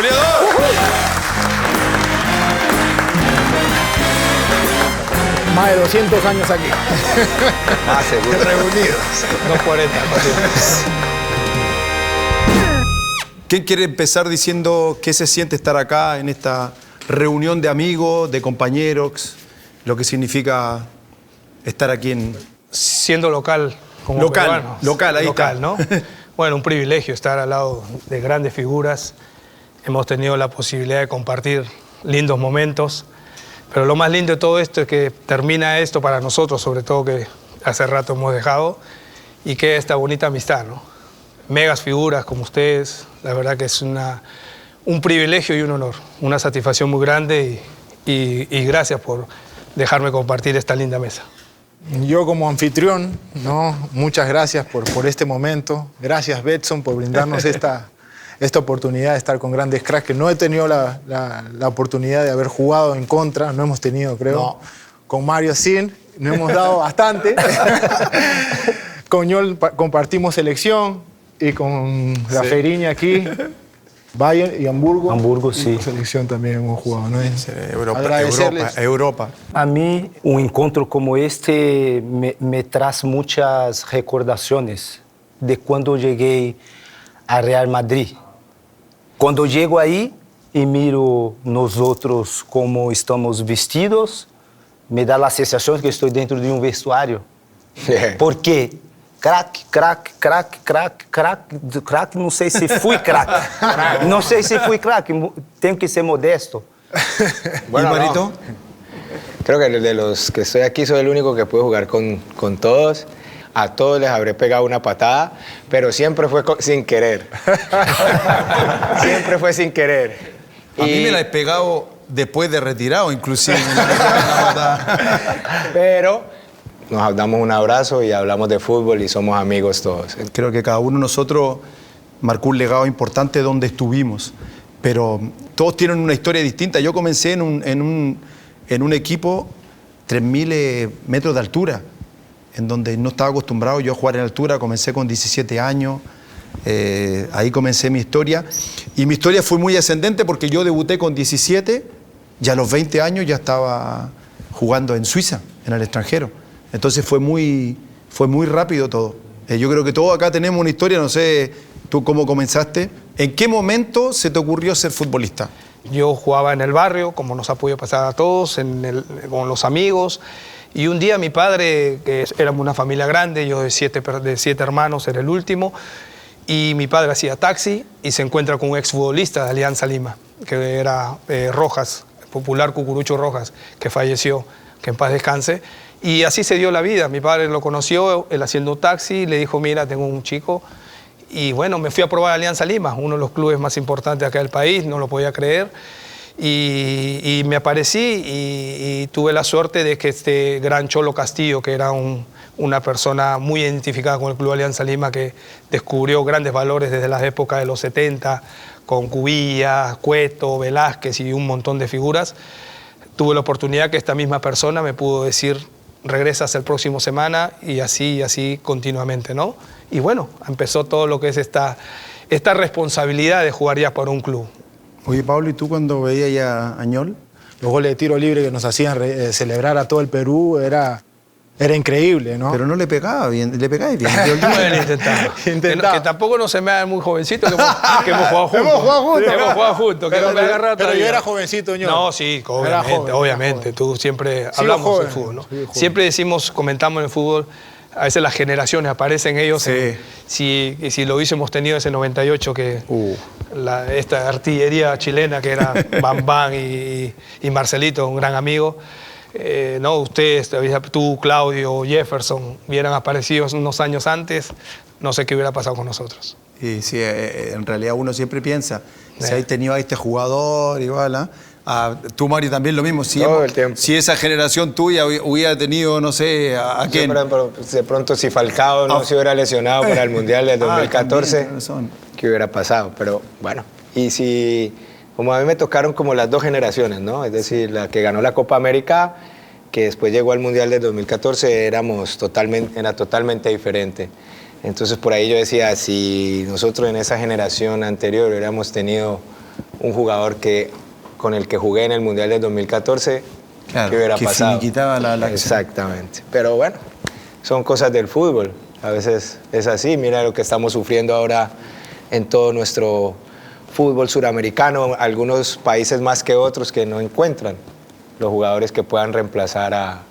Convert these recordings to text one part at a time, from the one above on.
goleador. Más de 200 años aquí. Más seguro. Reunidos. 240. ¿Quién quiere empezar diciendo qué se siente estar acá en esta reunión de amigos, de compañeros, lo que significa estar aquí en... Siendo local como Local, peruano. local, ahí local, está. ¿no? Bueno, un privilegio estar al lado de grandes figuras. Hemos tenido la posibilidad de compartir lindos momentos. Pero lo más lindo de todo esto es que termina esto para nosotros, sobre todo que hace rato hemos dejado, y que esta bonita amistad, ¿no? Megas figuras como ustedes, la verdad que es un privilegio y un honor, una satisfacción muy grande y gracias por dejarme compartir esta linda mesa. Yo como anfitrión, ¿no? Muchas gracias por este momento. Gracias, Betson, por brindarnos esta oportunidad de estar con grandes cracks, que no he tenido la oportunidad de haber jugado en contra, no hemos tenido, creo. No. Con Mario Sin, nos hemos dado bastante. Con Yol compartimos selección y con la Feriña aquí, Bayern y Hamburgo. Hamburgo, y sí. con selección también hemos jugado, ¿no? Europa, Europa. A mí, un encuentro como este me trae muchas recordaciones de cuando llegué a Real Madrid. Cuando llego ahí y miro nosotros cómo estamos vestidos, me da la sensación que estoy dentro de un vestuario. Porque crack, no sé si fui crack. No sé si fui crack, tengo que ser modesto. Bueno, ¿Y Marito? Creo que de los que estoy aquí soy el único que puede jugar con todos. A todos les habré pegado una patada, pero siempre fue sin querer. Siempre fue sin querer. A mí me la he pegado después de retirado, inclusive. Pero nos damos un abrazo y hablamos de fútbol y somos amigos todos. Creo que cada uno de nosotros marcó un legado importante donde estuvimos, pero todos tienen una historia distinta. Yo comencé en un equipo 3.000 metros de altura, en donde no estaba acostumbrado yo a jugar en altura. Comencé con 17 años, ahí comencé mi historia. Y mi historia fue muy ascendente porque yo debuté con 17 y a los 20 años ya estaba jugando en Suiza, en el extranjero. Entonces fue muy rápido todo. Yo creo que todos acá tenemos una historia, no sé tú cómo comenzaste. ¿En qué momento se te ocurrió ser futbolista? Yo jugaba en el barrio, como nos ha podido pasar a todos, con los amigos. Y un día mi padre, que éramos una familia grande, yo de siete hermanos, era el último, y mi padre hacía taxi y se encuentra con un exfutbolista de Alianza Lima, que era Rojas, el popular Cucurucho Rojas, que falleció, que en paz descanse. Y así se dio la vida. Mi padre lo conoció, él haciendo taxi, le dijo, mira, tengo un chico. Y bueno, me fui a probar a Alianza Lima, uno de los clubes más importantes acá del país, no lo podía creer. Y me aparecí y tuve la suerte de que este gran Cholo Castillo, que era una persona muy identificada con el Club Alianza Lima, que descubrió grandes valores desde las épocas de los 70, con Cubilla, Cueto, Velázquez y un montón de figuras, tuve la oportunidad que esta misma persona me pudo decir, regresas el próximo semana, y así continuamente, ¿no? Y bueno, empezó todo lo que es esta responsabilidad de jugar ya para un club. Oye, Pablo, ¿y tú cuando veías ya a Añol? Los goles de tiro libre que nos hacían celebrar a todo el Perú era increíble, ¿no? Pero no le pegaba bien, le pegaba bien. Bueno, intentaba. Que tampoco no se me haga muy jovencito, que hemos jugado juntos. Hemos jugado juntos. Pero yo era jovencito, ño. No, sí, obviamente. Tú siempre hablamos del fútbol, ¿no? Siempre comentamos en el fútbol, a veces las generaciones aparecen ellos. Sí. Si lo hubiésemos tenido ese 98, que esta artillería chilena que era Bam Bam y Marcelito, un gran amigo, no, ustedes, tú, Claudio, Jefferson, hubieran aparecido unos años antes, no sé qué hubiera pasado con nosotros. Y sí, en realidad uno siempre piensa, si hay tenido a este jugador, igual, tú, Mario, también lo mismo. Todo el tiempo. Si esa generación tuya hubiera tenido, no sé, ¿a quién? Pero de pronto si Falcao no se hubiera lesionado para el Mundial del 2014, ¿qué hubiera pasado? Pero bueno, y si, como a mí me tocaron como las dos generaciones, ¿no? Es decir, la que ganó la Copa América, que después llegó al Mundial del 2014, era totalmente diferente. Entonces por ahí yo decía, si nosotros en esa generación anterior hubiéramos tenido un jugador con el que jugué en el Mundial del 2014, Claro, ¿qué hubiera que pasado? finiquitaba la acción. Exactamente. Pero bueno, son cosas del fútbol. A veces es así. Mira lo que estamos sufriendo ahora en todo nuestro fútbol suramericano. Algunos países más que otros que no encuentran los jugadores que puedan reemplazar a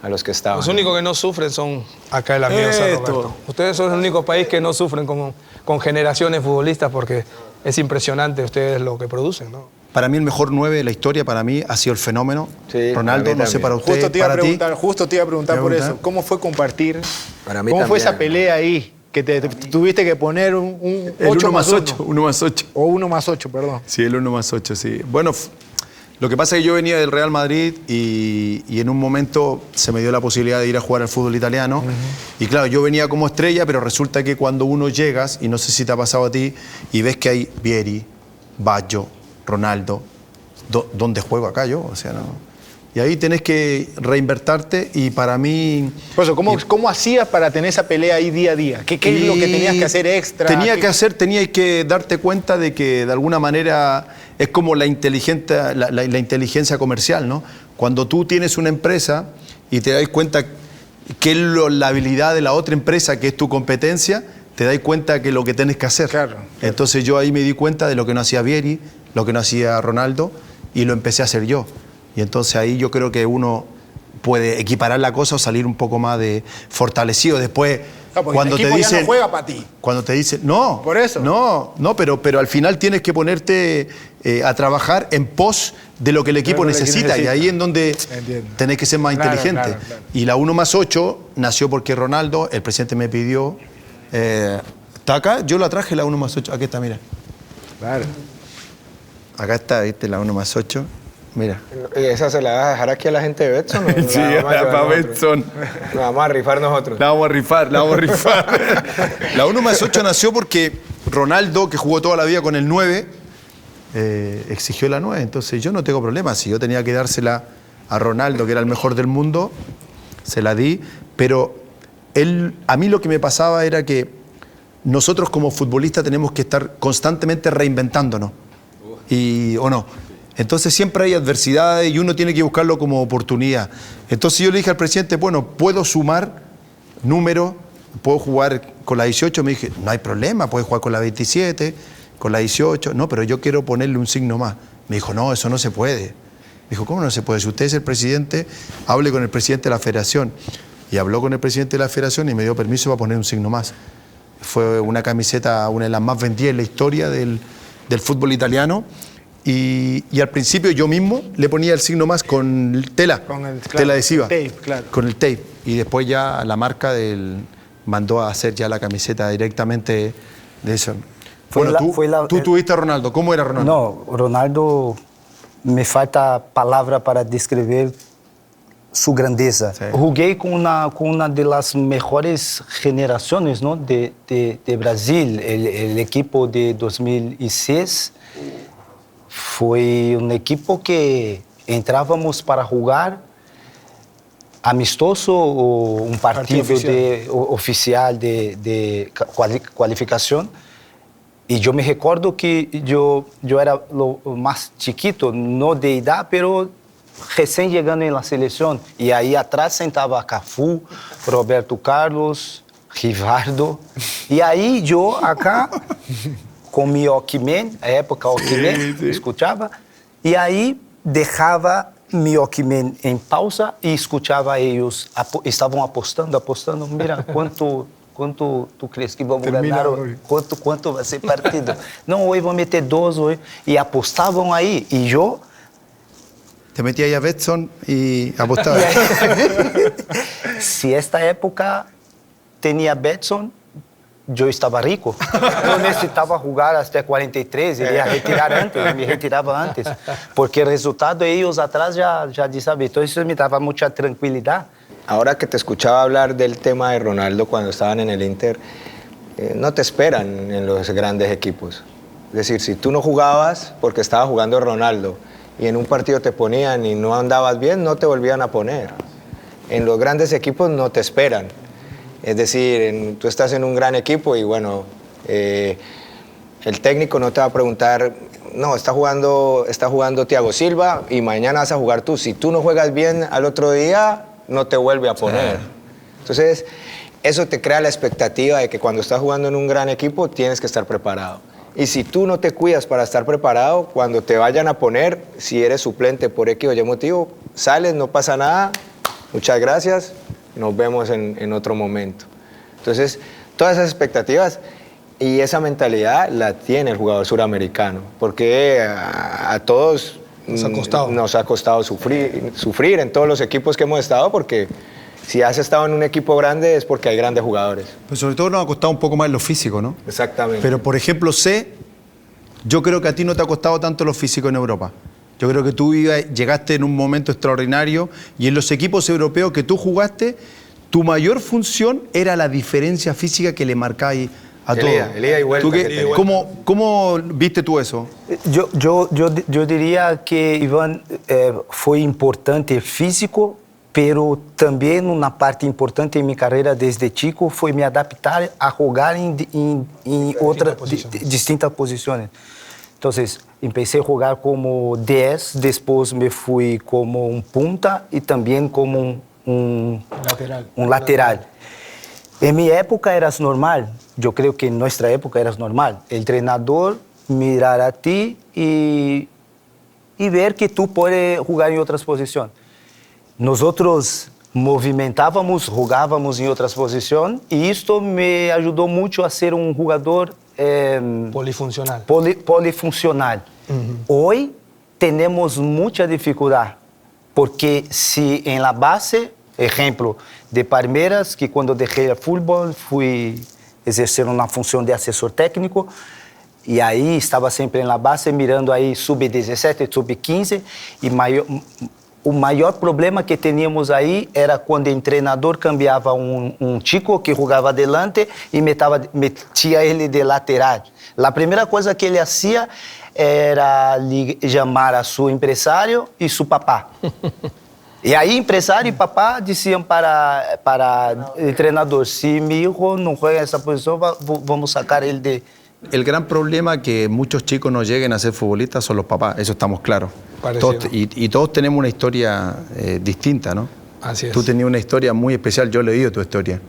los que estaban. Los únicos que no sufren son acá el amigo San Roberto. Ustedes son el único país que no sufren con generaciones futbolistas porque es impresionante ustedes lo que producen, ¿no? Para mí el mejor 9 de la historia, para mí, ha sido el fenómeno. Sí, Ronaldo, para mí no sé también. para usted, Justo te iba para a preguntar, justo te iba a preguntar por Pregunta. eso. ¿Cómo fue compartir? Para mí ¿Cómo fue también. esa pelea ahí? Que te tuviste que poner un El 8 1 más más 8. 8. 1 más 8. O 1 más 8, perdón. Sí, el 1 más 8, sí. Bueno, lo que pasa es que yo venía del Real Madrid y en un momento se me dio la posibilidad de ir a jugar al fútbol italiano. Y claro, yo venía como estrella, pero resulta que cuando uno llegas, y no sé si te ha pasado a ti, y ves que hay Vieri, Baggio, Ronaldo, ¿dónde juego acá yo? O sea, no. Y ahí tenés que reinvertirte y para mí... Por eso, ¿cómo hacías para tener esa pelea ahí día a día? ¿Qué es lo que tenías que hacer extra? Tenías que darte cuenta de que de alguna manera es como la inteligencia comercial, ¿no? Cuando tú tienes una empresa y te das cuenta que es la habilidad de la otra empresa, que es tu competencia, te das cuenta que lo que tienes que hacer. Claro. Entonces yo ahí me di cuenta de lo que no hacía Vieri, lo que no hacía Ronaldo, y lo empecé a hacer yo. Y entonces ahí yo creo que uno puede equiparar la cosa o salir un poco más de fortalecido. Después, cuando el te equipo dicen... ya no juega para ti. Cuando te dicen, no, Por eso. no, pero al final tienes que ponerte a trabajar en pos de lo que el equipo De lo que necesita. Y ahí es donde Entiendo. tenés que ser más Claro, inteligente. claro. Y la 1 más 8 nació porque Ronaldo, el presidente me pidió, está acá, yo la traje la 1 más 8, aquí está, mira. Claro. Acá está, viste, la 1 más 8, mira. ¿Esa se la vas a dejar aquí a la gente de Betson? Sí, para Betson. Nos vamos a rifar nosotros. La vamos a rifar. La 1 más 8 nació porque Ronaldo, que jugó toda la vida con el 9, exigió la 9. Entonces yo no tengo problema. Si yo tenía que dársela a Ronaldo, que era el mejor del mundo, se la di. Pero a mí lo que me pasaba era que nosotros como futbolistas tenemos que estar constantemente reinventándonos. ¿O no? Entonces siempre hay adversidades y uno tiene que buscarlo como oportunidad. Entonces yo le dije al presidente, bueno, puedo sumar números, puedo jugar con la 18, me dije, no hay problema, puedes jugar con la 27, con la 18, no, pero yo quiero ponerle un signo más. Me dijo, no, eso no se puede. Me dijo, ¿cómo no se puede? Si usted es el presidente, hable con el presidente de la federación. Y habló con el presidente de la federación y me dio permiso para poner un signo más. Fue una camiseta, una de las más vendidas en la historia del fútbol italiano. Y al principio yo mismo le ponía el signo más con tela, tela adhesiva, tape, claro. con el tape. Y después ya la marca mandó a hacer ya la camiseta directamente de eso. Tú tuviste a Ronaldo, ¿cómo era Ronaldo? No, Ronaldo, me falta palabra para describir su grandeza. Sí. Jugué con una de las mejores generaciones, ¿no? de Brasil, el equipo de 2006. Fue un equipo que entrábamos para jugar amistoso o un partido oficial de cualificación. Y yo me recuerdo que yo era lo más chiquito, no de edad, pero recién llegando en la selección. Y ahí atrás sentaba Cafú, Roberto Carlos, Rivaldo. Y ahí yo acá... com mi Walkman, a época Walkman, escuchava, e aí deixava mi Walkman em pausa e escutava eles, estavam apostando, mira, quanto tu crees que vamos ganhar, quanto vai ser partido? Não, hoje vamos meter 2, hoje, e apostavam aí, e eu... Te metía ahí a Betson y apostaba. Se esta época tinha Betson, eu estava rico. Não necessitava jogar até 43, ele ia retirar antes, eu me retirava antes. Porque o resultado, ellos atrás já sabían. Então, isso me dava muita tranquilidade. Ahora que te escuchaba hablar del tema de Ronaldo cuando estaban en el Inter, no te esperan en los grandes equipos. Es decir, si tú no jugabas porque estaba jugando Ronaldo y en un partido te ponían y no andabas bien, no te volvían a poner. En los grandes equipos no te esperan. Es decir, tú estás en un gran equipo y bueno, el técnico no te va a preguntar no, está jugando Thiago Silva y mañana vas a jugar tú. Si tú no juegas bien al otro día, no te vuelve a poner. Sí. Entonces, eso te crea la expectativa de que cuando estás jugando en un gran equipo tienes que estar preparado. Y si tú no te cuidas para estar preparado, cuando te vayan a poner, si eres suplente por X o Y motivo, sales, no pasa nada, muchas gracias, nos vemos en otro momento. Entonces, todas esas expectativas y esa mentalidad la tiene el jugador suramericano, porque a todos nos ha costado sufrir en todos los equipos que hemos estado, porque si has estado en un equipo grande es porque hay grandes jugadores. Pero sobre todo nos ha costado un poco más lo físico, ¿no? Exactamente. Pero, por ejemplo, yo creo que a ti no te ha costado tanto lo físico en Europa. Yo creo que tú llegaste en un momento extraordinario y en los equipos europeos que tú jugaste, tu mayor función era la diferencia física que le marcáis a todos. El ida y vuelta. ¿Cómo viste tú eso? Yo diría que, Iván, fue importante el físico, pero también una parte importante en mi carrera desde chico fue me adaptar a jugar en otras distintas posiciones. Entonces, empecé a jugar como 10, después me fui como un punta y también como un lateral. En mi época eras normal, yo creo que en nuestra época eras normal. El entrenador mirar a ti y ver que tú puedes jugar en otras posiciones. Nosotros movimentábamos, jugábamos en otras posiciones y esto me ayudó mucho a ser un jugador polifuncional. Polifuncional. Hoy tenemos mucha dificultad porque si en la base, ejemplo, de Palmeiras, que cuando dejé el fútbol fui ejercer una función de asesor técnico y ahí estaba siempre en la base mirando ahí sub-17, sub-15 y o maior problema que teníamos aí era quando o treinador cambiava um chico que jogava adelante e metia ele de lateral. A primeira coisa que ele fazia era chamar a seu empresário e seu papá. E aí, empresário e papá diziam para o treinador, se meu filho não joga nessa posição, vamos sacar ele de... El gran problema que muchos chicos no lleguen a ser futbolistas son los papás, eso estamos claros. Todos tenemos una historia distinta, ¿no? Así es. Tú tenías una historia muy especial, yo he leído tu historia.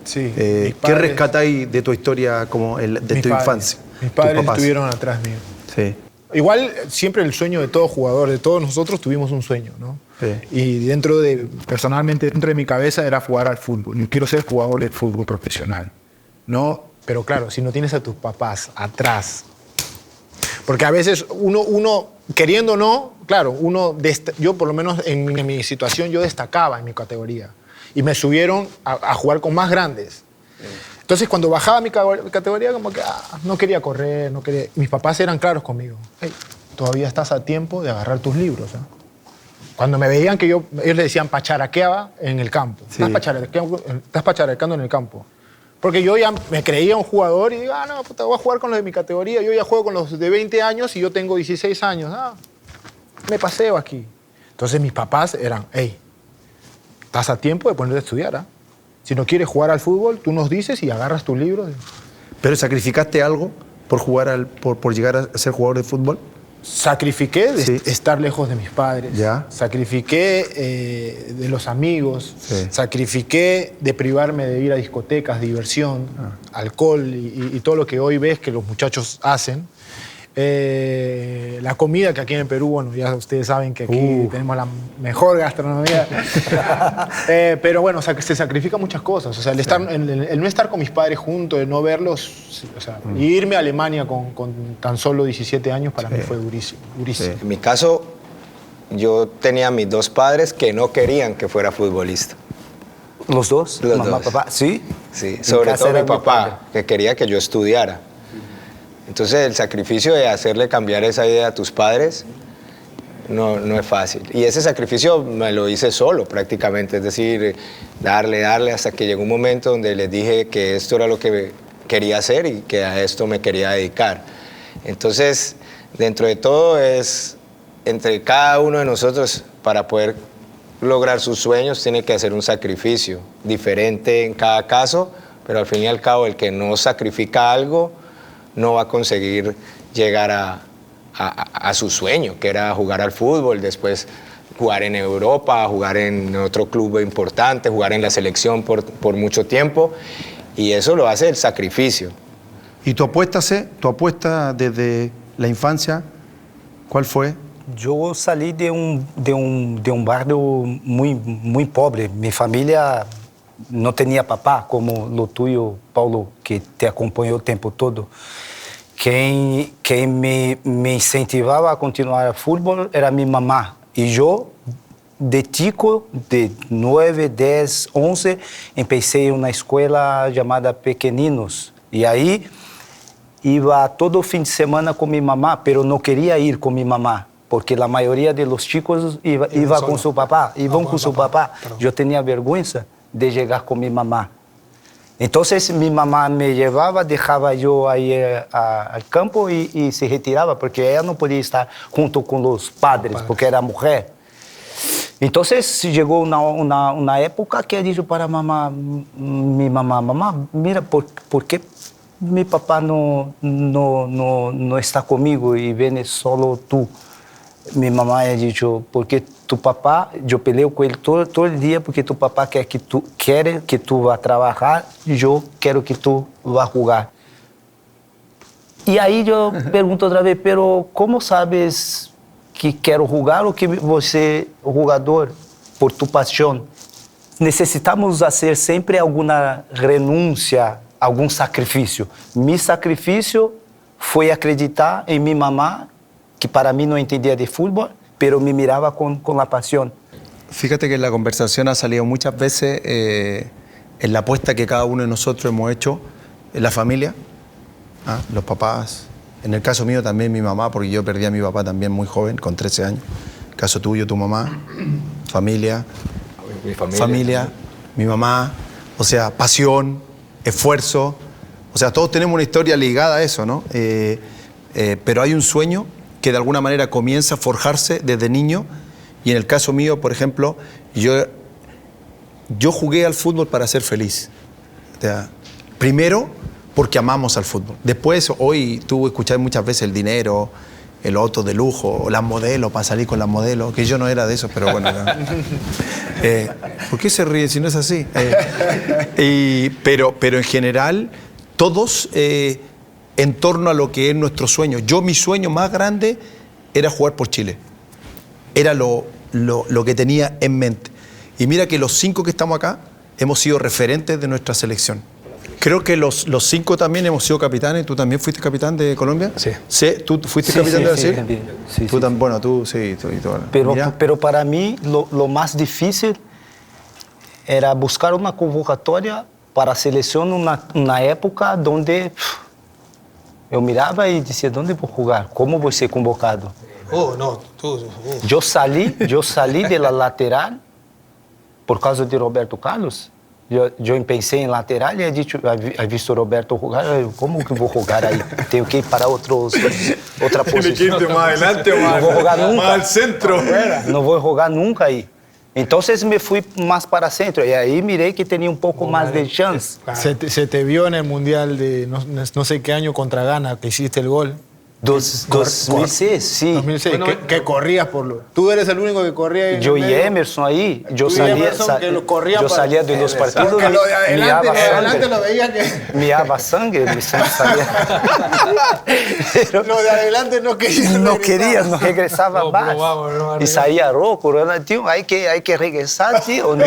Sí. ¿Qué rescatáis de tu historia de tu infancia? Mis padres estuvieron atrás mío. Sí. Igual siempre el sueño de todo jugador, de todos nosotros tuvimos un sueño, ¿no? Sí. Y personalmente dentro de mi cabeza era jugar al fútbol. Yo quiero ser jugador de fútbol profesional, ¿no? Pero claro, si no tienes a tus papás atrás, porque a veces uno queriendo o no, claro, yo por lo menos en mi situación yo destacaba en mi categoría y me subieron a jugar con más grandes. Entonces cuando bajaba mi categoría como que no quería correr, no quería. Mis papás eran claros conmigo. Hey, todavía estás a tiempo de agarrar tus libros. ¿Eh? Cuando me veían que ellos le decían pacharaqueaba en el campo. Sí. Estás pacharaqueando en el campo. Porque yo ya me creía un jugador y digo, no, puta, voy a jugar con los de mi categoría. Yo ya juego con los de 20 años y yo tengo 16 años. Me paseo aquí. Entonces mis papás eran, hey, estás a tiempo de ponerte a estudiar. ¿Eh? Si no quieres jugar al fútbol, tú nos dices y agarras tus libros. ¿Pero sacrificaste algo por llegar a ser jugador de fútbol? Sacrifiqué de estar lejos de mis padres, ¿ya? Sacrifiqué de los amigos, sacrifiqué de privarme de ir a discotecas, diversión, alcohol y todo lo que hoy ves que los muchachos hacen. La comida, que aquí en el Perú, bueno, ya ustedes saben que aquí tenemos la mejor gastronomía. Pero bueno, se sacrifican muchas cosas. O sea, el no estar con mis padres juntos, el no verlos, o sea, y irme a Alemania con tan solo 17 años para mí fue durísimo. Durísimo. En mi caso, yo tenía mis dos padres que no querían que fuera futbolista. ¿Los dos? Los mamá, dos. Papá. ¿Sí? Sí, sobre todo mi papá, que quería que yo estudiara. Entonces el sacrificio de hacerle cambiar esa idea a tus padres no es fácil. Y ese sacrificio me lo hice solo prácticamente, es decir, darle hasta que llegó un momento donde les dije que esto era lo que quería hacer y que a esto me quería dedicar. Entonces, dentro de todo es, entre cada uno de nosotros, para poder lograr sus sueños, tiene que hacer un sacrificio diferente en cada caso, pero al fin y al cabo el que no sacrifica algo no va a conseguir llegar a su sueño, que era jugar al fútbol, después jugar en Europa, jugar en otro club importante, jugar en la selección por mucho tiempo, y eso lo hace el sacrificio. ¿Y tu apuesta desde la infancia, cuál fue? Yo salí de un barrio muy pobre. Mi familia no tenía papá, como lo tuyo, Paulo, que te acompañó el tiempo todo. Quien me incentivaba a continuar el fútbol era mi mamá. Y yo, de chico, de 9, 10, 11, empecé en una escuela llamada Pequeninos. Y ahí iba todo fin de semana con mi mamá, pero no quería ir con mi mamá, porque la mayoría de los chicos iba con su papá, iban con su papá. Yo tenía vergüenza de llegar con mi mamá. Entonces mi mamá me llevaba, dejaba yo ahí al campo y se retiraba, porque ella no podía estar junto con los padres, porque era mujer. Entonces llegó una época que he dicho para mi mamá, mira, ¿por qué mi papá no está conmigo y viene solo tú? Mi mamá ha dicho, porque tu papá, yo peleo con él todo el día porque tu papá quiere que tú vas a trabajar y yo quiero que tú vas a jugar. Y ahí yo pregunto otra vez, pero ¿cómo sabes que quiero jugar o que você es jugador por tu pasión? Necesitamos hacer siempre alguna renuncia, algún sacrificio. Mi sacrificio fue acreditar en mi mamá, que para mí no entendía de fútbol, pero me miraba con la pasión. Fíjate que en la conversación ha salido muchas veces en la apuesta que cada uno de nosotros hemos hecho en la familia, los papás. En el caso mío también mi mamá, porque yo perdí a mi papá también muy joven, con 13 años. En el caso tuyo, tu mamá, familia, mi mamá, o sea, pasión, esfuerzo. O sea, todos tenemos una historia ligada a eso, ¿no? Pero hay un sueño que de alguna manera comienza a forjarse desde niño. Y en el caso mío, por ejemplo, yo jugué al fútbol para ser feliz. O sea, primero, porque amamos al fútbol. Después, hoy tú escuchás muchas veces el dinero, el auto de lujo, o las modelos, para salir con las modelos, que yo no era de esos, pero bueno. ¿Por qué se ríen si no es así? Pero en general, todos en torno a lo que es nuestro sueño. Mi sueño más grande era jugar por Chile. Era lo que tenía en mente. Y mira que los 5 que estamos acá hemos sido referentes de nuestra selección. Creo que los 5 también hemos sido capitanes. ¿Tú también fuiste capitán de Colombia? Sí. ¿Sí? ¿Tú fuiste capitán de Brasil? Sí. Bueno, tú sí. Pero para mí lo más difícil era buscar una convocatoria para a selección una época donde eu mirava e dizia, ¿dónde vou jogar? ¿Cómo voy a ser convocado? Yo salí de la lateral por causa de Roberto Carlos. Eu pensei em lateral e he visto Roberto jogar. Como que vou jogar aí? Tenho que ir para outra posição. Tiene que irte más adelante o Não vou jogar nunca. más al centro. Não vou jogar nunca aí. Então me fui mais para centro e aí mirei que tinha pouco mais de chance. Se te vio en el Mundial de no sé qué año contra Ghana, que hiciste el gol. 2006, sí. 2006, que corrías por lo... Tú eres el único que corría ahí. Yo y Emerson ahí. Yo salía de los partidos. Porque lo de adelante lo veía que... Miraba sangre, mi sangre salía. Pero lo de adelante no quería. No regresaba más. Y salía rojo. Tío, hay que regresar, tío.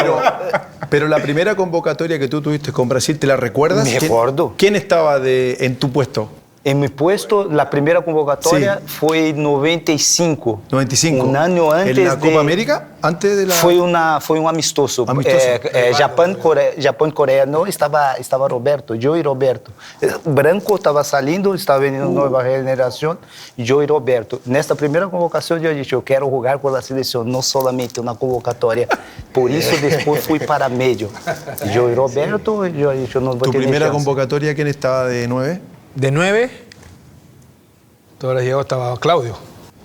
Pero la primera convocatoria que tú tuviste con Brasil, ¿te la recuerdas? Me recuerdo. ¿Quién estaba en tu puesto? En mi puesto, la primera convocatoria fue en 95. 95. Un año antes. ¿En la Copa América? Antes de la... Fue un amistoso. Japón-Corea. No, estaba Roberto, yo y Roberto. Branco estaba saliendo, estaba veniendo nueva generación, yo y Roberto. En esta primera convocación yo dije, yo quiero jugar con la selección, no solamente una convocatoria. Por eso después fui para medio. Yo y Roberto, yo dije, no voy a tener ¿Tu primera chance. convocatoria quién estaba de 9? ¿De 9? Tú ahora llegado estaba Claudio.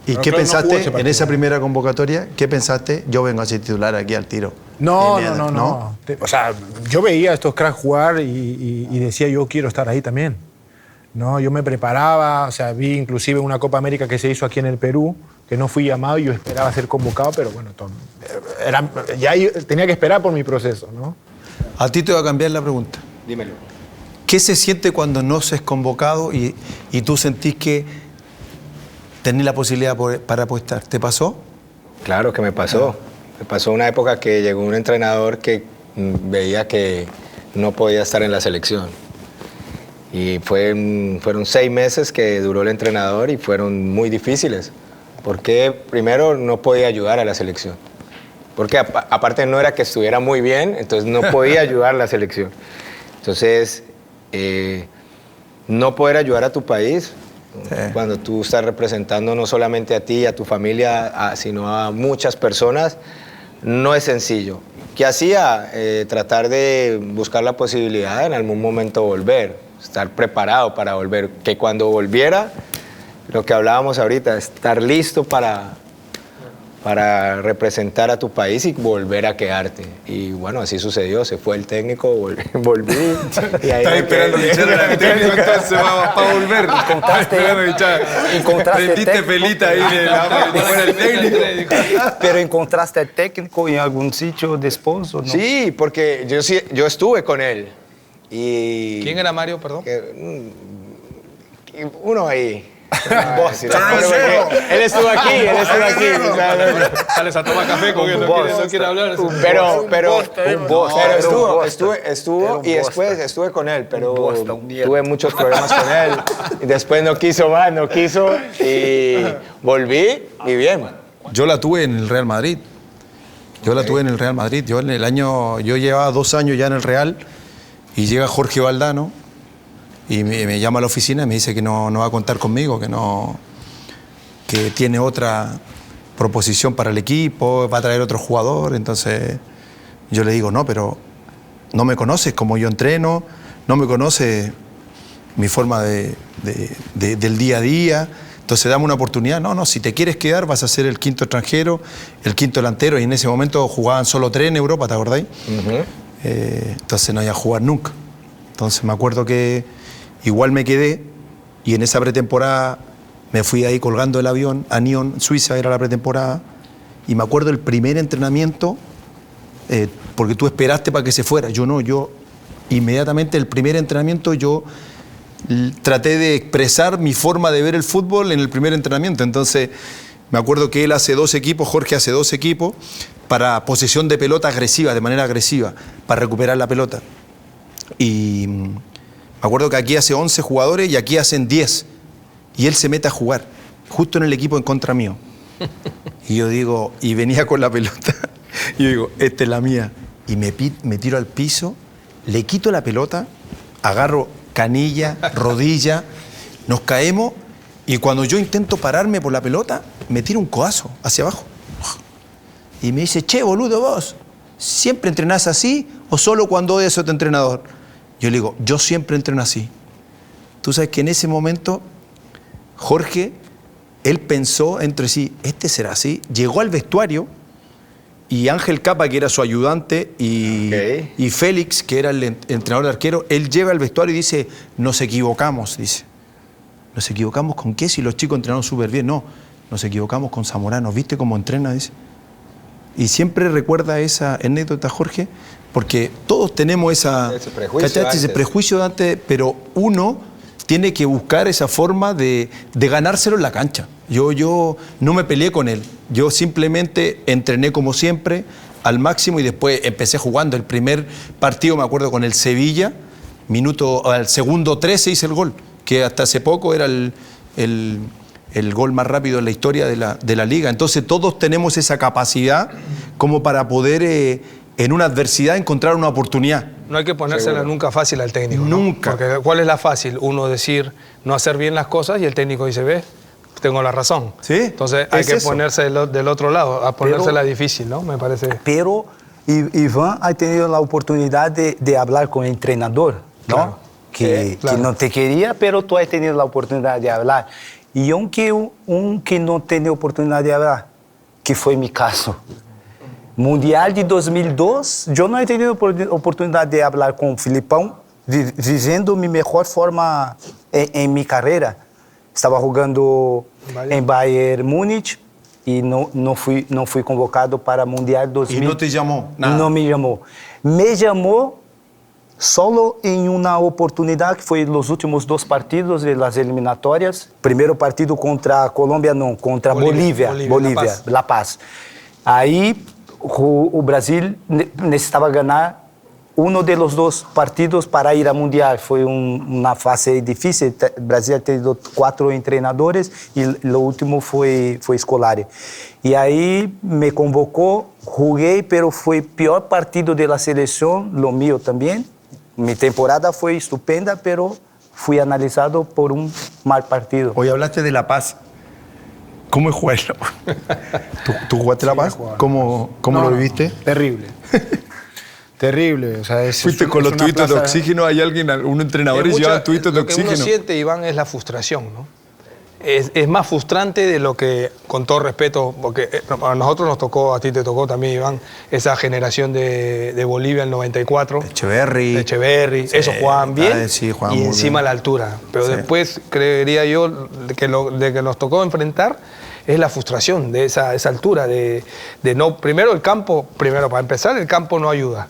¿Y qué pensaste en esa primera convocatoria? ¿Qué pensaste? Yo vengo a ser titular aquí al tiro. No. O sea, yo veía a estos cracks jugar y decía, yo quiero estar ahí también. No, yo me preparaba, o sea, vi inclusive una Copa América que se hizo aquí en el Perú, que no fui llamado y yo esperaba ser convocado, pero bueno, tenía que esperar por mi proceso, ¿no? A ti te va a cambiar la pregunta. Dímelo. ¿Qué se siente cuando no se es convocado y tú sentís que tenés la posibilidad para apostar? ¿Te pasó? Claro que me pasó. Me pasó una época que llegó un entrenador que veía que no podía estar en la selección. Y fueron 6 meses que duró el entrenador y fueron muy difíciles. Porque primero no podía ayudar a la selección. Porque aparte no era que estuviera muy bien, entonces no podía ayudar a la selección. Entonces, no poder ayudar a tu país, cuando tú estás representando no solamente a ti y a tu familia, sino a muchas personas, no es sencillo. ¿Qué hacía? Tratar de buscar la posibilidad de en algún momento volver, estar preparado para volver, que cuando volviera, lo que hablábamos ahorita, estar listo para representar a tu país y volver a quedarte. Y bueno, así sucedió, se fue el técnico, volví. Y ahí estaba esperando que echara el técnico, entonces para volver. Sentiste pelita ahí fuera el técnico. ¿Pero encontraste al técnico en algún sitio después o no? Sí, porque yo estuve con él. Y ¿Quién era Mario, perdón? Uno ahí. Él estuvo aquí. Sales a tomar café con él, no quiere hablar. Pero estuvo y después estuve con él, pero tuve muchos problemas con él. Y después no quiso y volví y bien. Yo la tuve en el Real Madrid. Yo llevaba 2 años ya en el Real y llega Jorge Valdano. Y me llama a la oficina y me dice que no va a contar conmigo, que tiene otra proposición para el equipo, va a traer otro jugador. Entonces yo le digo, no, pero no me conoces como yo entreno, no me conoces mi forma del día a día. Entonces dame una oportunidad. No, si te quieres quedar vas a ser el 5.º extranjero, el 5.º delantero. Y en ese momento jugaban solo 3 en Europa, ¿te acordáis? Entonces no iba a jugar nunca. Entonces me acuerdo que igual me quedé y en esa pretemporada me fui ahí colgando el avión a Nyon, Suiza, era la pretemporada, y me acuerdo el primer entrenamiento, porque tú esperaste para que se fuera, yo inmediatamente el primer entrenamiento yo traté de expresar mi forma de ver el fútbol en el primer entrenamiento. Entonces me acuerdo que él hace 2 equipos, Jorge hace 2 equipos para posesión de pelota agresiva, de manera agresiva, para recuperar la pelota. Y me acuerdo que aquí hace 11 jugadores y aquí hacen 10. Y él se mete a jugar, justo en el equipo en contra mío. Y yo digo, y venía con la pelota, y yo digo, esta es la mía. Y me tiro al piso, le quito la pelota, agarro canilla, rodilla, nos caemos, y cuando yo intento pararme por la pelota, me tiro un codazo hacia abajo. Y me dice, che, boludo, vos, ¿siempre entrenás así o solo cuando odias a tu entrenador? Yo le digo, yo siempre entreno así. Tú sabes que en ese momento, Jorge, él pensó entre sí, este será así. Llegó al vestuario y Ángel Capa, que era su ayudante, y Félix, que era el entrenador de arquero, él llega al vestuario y dice, nos equivocamos, dice. ¿Nos equivocamos con qué? Si los chicos entrenaron súper bien. No, nos equivocamos con Zamorano. ¿Viste cómo entrena? Dice. Y siempre recuerda esa anécdota, Jorge, porque todos tenemos ese prejuicio de antes, pero uno tiene que buscar esa forma de ganárselo en la cancha. Yo no me peleé con él, yo simplemente entrené como siempre, al máximo, y después empecé jugando. El primer partido, me acuerdo, con el Sevilla, al segundo 13 hice el gol, que hasta hace poco era el gol más rápido en la historia de la liga. Entonces todos tenemos esa capacidad como para poder en una adversidad encontrar una oportunidad. No hay que ponérsela nunca fácil al técnico. Nunca. ¿No? Porque ¿cuál es la fácil? Uno decir no hacer bien las cosas y el técnico dice, ve, tengo la razón. ¿Sí? Entonces hay que ponerse del otro lado, a ponérsela difícil, ¿no? Me parece. Pero Iván ha tenido la oportunidad de hablar con el entrenador, ¿no? Claro. Que no te quería, pero tú has tenido la oportunidad de hablar. Y aunque que no tenía oportunidad de hablar, que fue mi caso. Mundial de 2002, yo no he tenido oportunidad de hablar con Filipão, viviendo mi mejor forma en mi carrera. Estaba jugando en Bayern Múnich y no fui convocado para Mundial 2000. ¿Y no te llamó? Nada. No me llamó. Me llamó solo en una oportunidad que fue los últimos 2 partidos de las eliminatorias. Primeiro partido contra Colombia, no, contra Bolivia, La Paz. Ahí o Brasil necesitaba ganar uno de los 2 partidos para ir a Mundial. Fue una fase difícil. Brasil ha tenido 4 entrenadores y lo último fue Scolari. Y ahí me convocó, jugué, pero fue peor partido de la selección, lo mío también. Mi temporada fue estupenda, pero fui analizado por un mal partido. Hoy hablaste de La Paz. ¿Cómo es jugar? ¿Tú jugaste La Paz? ¿Cómo lo viviste? Terrible. Terrible. O sea, Fuiste con los tubitos de oxígeno, hay alguien, un entrenador y llevaban tubitos de oxígeno. Lo que uno siente, Iván, es la frustración, ¿no? Es más frustrante de lo que, con todo respeto, porque a nosotros nos tocó, a ti te tocó también, Iván, esa generación de Bolivia, el 94. Echeverri. Sí, eso jugaban bien sí, jugaban y muy encima bien. la altura. Pero Sí. después, creería yo, que de que nos tocó enfrentar es la frustración de esa altura, de no... Primero para empezar, el campo no ayuda.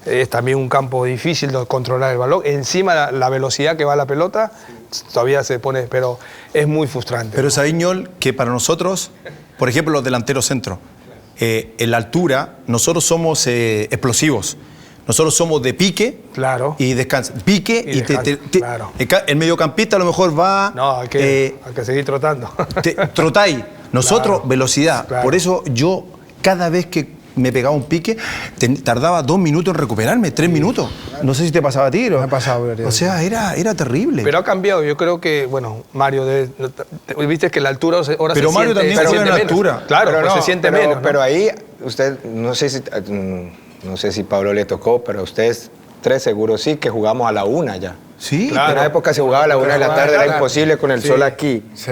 Es también un campo difícil de controlar el balón. Encima la velocidad que va la pelota todavía se pone, pero es muy frustrante. Pero sabés, Ñol, que para nosotros, por ejemplo, los delanteros centro, en la altura, nosotros somos explosivos. Nosotros somos de pique y descansa. Pique y claro. El mediocampista a lo mejor va... No, hay que seguir trotando. Trotáis. Nosotros, Claro. velocidad. Claro. Por eso yo, cada vez que me pegaba un pique, tardaba 2 minutos en recuperarme, 3 minutos. No sé si te pasaba a ti. Me ha pasado, o sea, era terrible. Pero ha cambiado. Yo creo que, bueno, Mario, viste que la altura ahora pero se Mario siente, también juega en la menos. altura. Claro, pero pues se siente menos, ¿no? Pero ahí, usted, no sé si Pablo le tocó, pero ustedes 3 seguro sí que jugamos a la 1 ya. Sí. En una época se jugaba a la 1 de la tarde, era imposible con el sol aquí. Sí.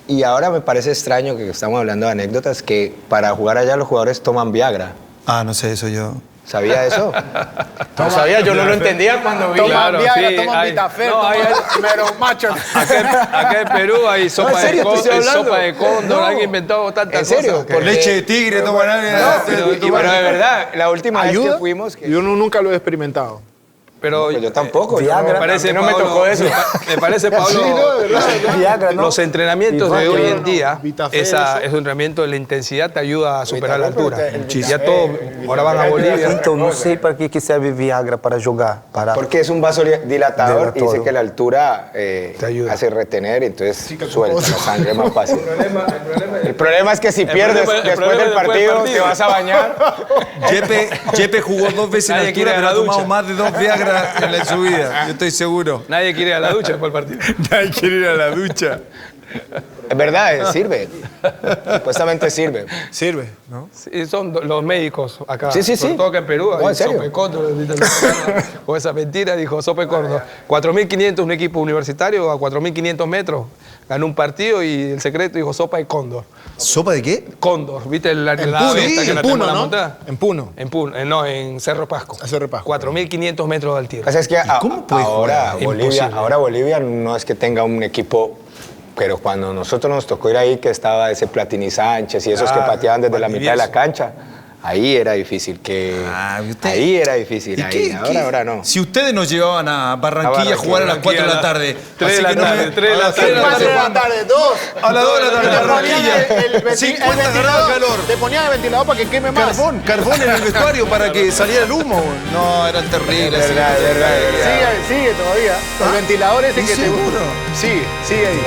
Y ahora me parece extraño que estamos hablando de anécdotas que para jugar allá los jugadores toman Viagra. Ah, no sé, eso yo... ¿Sabía eso? No sabía, yo no lo entendía cuando vi. Toman Viagra, sí, toman Vitafel, pero macho. Acá en Perú hay sopa, ¿En serio? sopa de cóndor, han inventado tantas ¿En serio? cosas. Porque- Leche de tigre, toma nada. Pero de verdad, la última vez que fuimos... Yo nunca lo he experimentado. Pero Pues yo tampoco. Viagra. Me parece, no me Pablo, tocó eso. Me parece, Pablo, Sí, no, de verdad. Viagra, ¿no? los entrenamientos de hoy en día, Vitafel, es un entrenamiento de la intensidad, te ayuda a superar la Vitafel, altura. pero Ya todo, ahora van a Bolivia. Então, não sei para que serve Viagra para jogar. Porque es un vasodilatador y dice Dilatorio. que la altura ayuda. hace retener y entonces suelta la sangre más fácil. El problema es que si pierdes problema- el después problema del después del partido, partido. te vas a bañar. Yepe jugó 2 veces en Nadie altura, quiere ir a pero la ha tomado ducha. más de 2 Viagra en su vida. Yo estoy seguro. Nadie quiere ir a la ducha después del partido. Nadie quiere ir a la ducha. Es verdad, sirve. Supuestamente sirve. Sirve, ¿no? Sí, son los médicos acá. Sí, sí, sí. Sobre todo acá en Perú. No, hay ¿en serio? sopa de cóndor. Con esa mentira dijo sopa de cóndor. 4.500 un equipo universitario a 4.500 metros. Ganó un partido y el secreto dijo sopa de cóndor. ¿Sopa de qué? Cóndor, ¿viste? La En ave Puno, esta que en la Puno, tenemos en la ¿no? montaña? En Puno. En Puno, no, en Cerro Pasco. En Cerro Pasco. 4.500 metros de altura. O sea, es que cómo puede ahora, jugar? Bolivia, Imposible. ahora Bolivia no es que tenga un equipo, pero cuando nosotros nos tocó ir ahí, que estaba ese Platini Sánchez y esos que Claro, pateaban desde la mitad de la Valdivieso. cancha, ahí era difícil. Ahí era difícil. ¿Y Ahí. qué? Ahora no. Si ustedes nos llevaban a Barranquilla a jugar a las 4 de la tarde. 3 de así la que no tarde, me- 3 de la a las tarde. 3 de la tarde. 2. A las 2 de la tarde en Barranquilla. El 50 grados de calor. Te ponían el ventilador para que queme más. Carbón en el vestuario para que saliera el humo. No, eran terribles. Es verdad. Sigue todavía. El ventilador ese que te ¿Seguro? Sigue ahí.